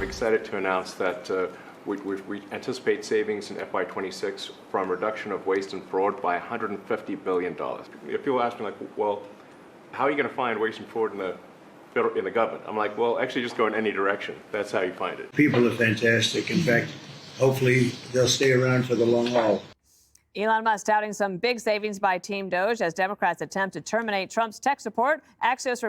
excited to announce that we anticipate savings in FY26 from reduction of waste and fraud by $150 billion. If people ask me, like, well, how are you going to find waste and fraud in the government? I'm like, well, actually just go in any direction. That's how you find it. People are fantastic. In fact, hopefully they'll stay around for the long haul. Elon Musk touting some big savings by Team Doge as Democrats attempt to terminate Trump's tech support. Axios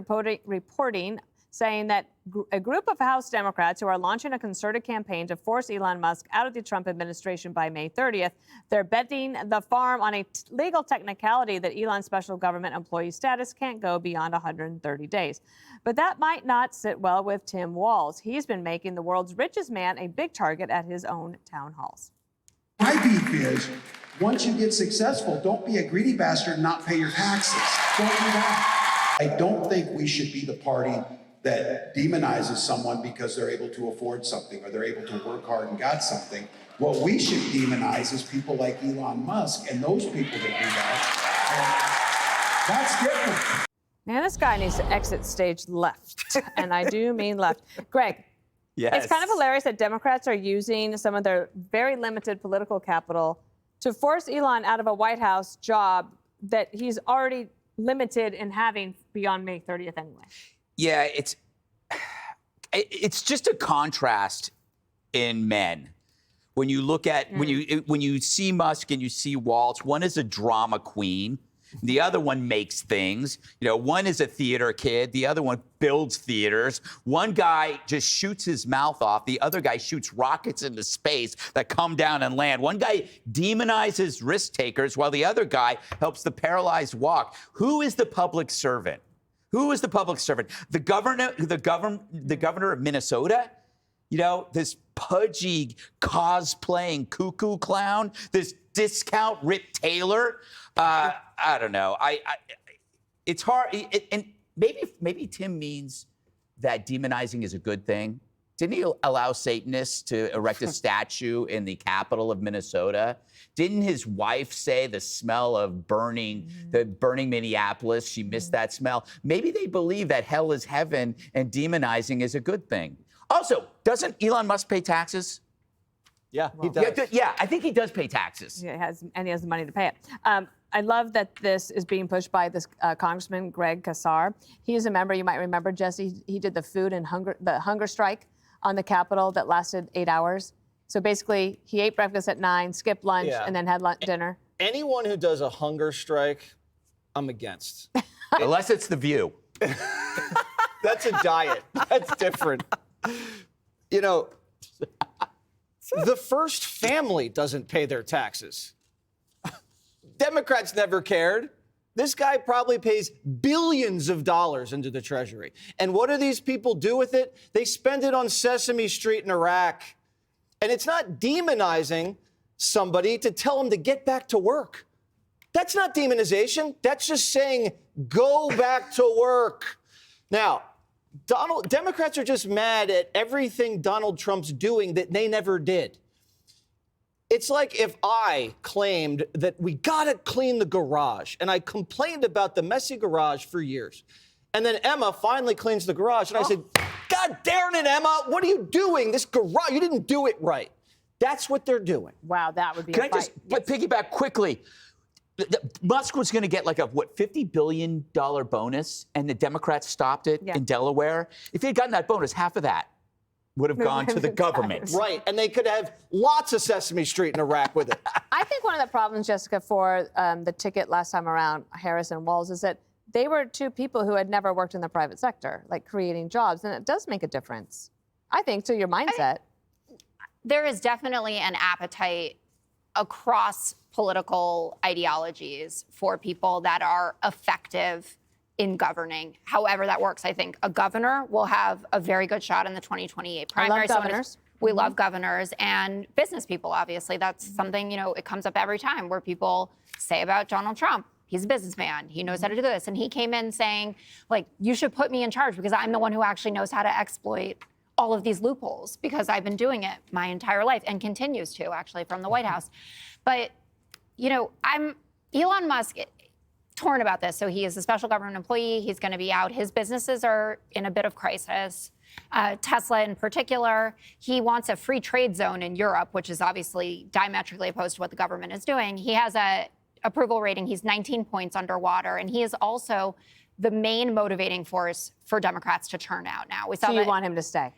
reporting saying that a group of House Democrats who are launching a concerted campaign to force Elon Musk out of the Trump administration by May 30th. They're betting the farm on a legal technicality that Elon's special government employee status can't go beyond 130 days. But that might not sit well with Tim Walz. He's been making the world's richest man a big target at his own town halls. My beef is, once you get successful, don't be a greedy bastard and not pay your taxes. Don't do that. I don't think we should be the party that demonizes someone because they're able to afford something or they're able to work hard and got something. What we should demonize is people like Elon Musk and those people that do that. That's different. Man, this guy needs to exit stage left, and I do mean left. Greg, yes. It's kind of hilarious that Democrats are using some of their very limited political capital to force Elon out of a White House job that he's already limited in having beyond May 30th anyway. Yeah, it's just a contrast in men. When you look at when you see Musk and you see Walz, one is a drama queen, the other one makes things. You know, one is a theater kid, the other one builds theaters. One guy just shoots his mouth off, the other guy shoots rockets into space that come down and land. One guy demonizes risk takers while the other guy helps the paralyzed walk. Who is the public servant? Who is the public servant? The governor of Minnesota? You know, this pudgy, cosplaying cuckoo clown, this discount Rip Taylor. I don't know. It's hard. And maybe Tim means that demonizing is a good thing. Didn't he allow Satanists to erect a statue in the capital of Minnesota? Didn't his wife say the smell of burning Minneapolis, she missed that smell? Maybe they believe that hell is heaven and demonizing is a good thing. Also, doesn't Elon Musk pay taxes? Yeah, he does. Yeah, I think he does pay taxes. Yeah, he has the money to pay it. I love that this is being pushed by this Congressman Greg Casar. He is a member, you might remember, Jesse, he did the hunger strike on the Capitol that lasted 8 hours. So basically, he ate breakfast at 9, skipped lunch, and then had dinner. Anyone who does a hunger strike, I'm against. Unless it's The View. That's a diet. That's different. You know, the first family doesn't pay their taxes. Democrats never cared. This guy probably pays billions of dollars into the Treasury. And what do these people do with it? They spend it on Sesame Street in Iraq. And it's not demonizing somebody to tell them to get back to work. That's not demonization. That's just saying, go back to work. Now, Democrats are just mad at everything Donald Trump's doing that they never did. It's like if I claimed that we got to clean the garage, and I complained about the messy garage for years. And then Emma finally cleans the garage, and I said, God darn it, Emma, what are you doing? This garage, you didn't do it right. That's what they're doing. Wow, that would be Can a I just piggyback quickly? Musk was going to get like a, $50 billion bonus, and the Democrats stopped it in Delaware. If he had gotten that bonus, half of that would have gone to the government. Right, and they could have lots of Sesame Street in Iraq with it. I think one of the problems, Jessica, for the ticket last time around, Harris and Walz, is that they were two people who had never worked in the private sector, like creating jobs, and it does make a difference, I think, to your mindset. There is definitely an appetite across political ideologies for people that are effective in governing. However that works, I think a governor will have a very good shot in the 2028 primary. I love governors. We love governors and business people, obviously. That's something, you know, it comes up every time where people say about Donald Trump, he's a businessman, he knows how to do this. And he came in saying, like, you should put me in charge because I'm the one who actually knows how to exploit all of these loopholes because I've been doing it my entire life and continues to, actually, from the White House. But, you know, Elon Musk, torn about this. So he is a special government employee. He's going to be out. His businesses are in a bit of crisis. Tesla in particular. He wants a free trade zone in Europe, which is obviously diametrically opposed to what the government is doing. He has a approval rating. He's 19 points underwater, and he is also the main motivating force for Democrats to turn out now. We saw So you that want him to stay?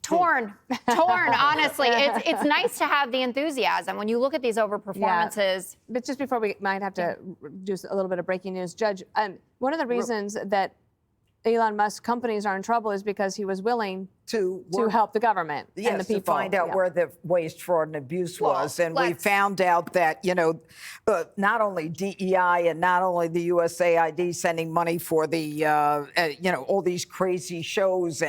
torn, honestly. It's nice to have the enthusiasm. When you look at these overperformances. But just before we might have to do a little bit of breaking news, Judge, one of the reasons that Elon Musk companies are in trouble is because he was willing to help the government and the people. To find out where the waste, fraud, and abuse was. And we let's- found out that, not only DEI and not only the USAID sending money for the, all these crazy shows,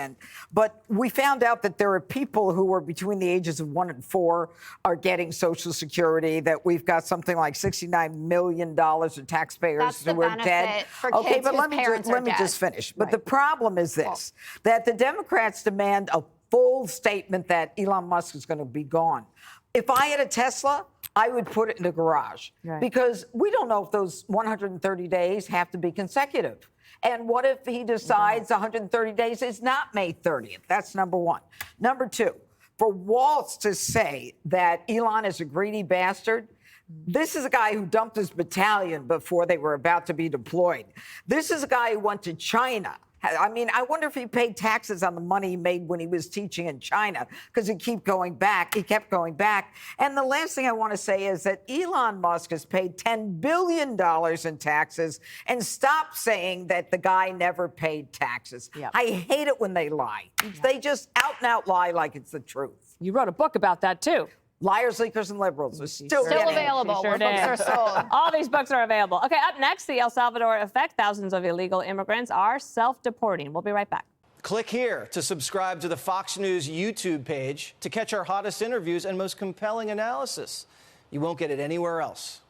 but we found out that there are people who are between the ages of 1 and 4 are getting Social Security, that we've got something like $69 million of taxpayers That's the who are benefit dead. for Okay, kids but whose let me parents are dead. just finish. But the problem is this, that the Democrats demand a full statement that Elon Musk is going to be gone. If I had a Tesla, I would put it in the garage because we don't know if those 130 days have to be consecutive. And what if he decides 130 days is not May 30th? That's number one. Number two, for Walz to say that Elon is a greedy bastard, this is a guy who dumped his battalion before they were about to be deployed. This is a guy who went to China. I mean, I wonder if he paid taxes on the money he made when he was teaching in China, because he kept going back. And the last thing I want to say is that Elon Musk has paid $10 billion in taxes, and stop saying that the guy never paid taxes. Yep. I hate it when they lie. They just out and out lie like it's the truth. You wrote a book about that, too. Liars, Leakers, and Liberals are still available. She sure Where books did. are sold. All these books are available. Okay, up next, the El Salvador effect. Thousands of illegal immigrants are self-deporting. We'll be right back. Click here to subscribe to the Fox News YouTube page to catch our hottest interviews and most compelling analysis. You won't get it anywhere else.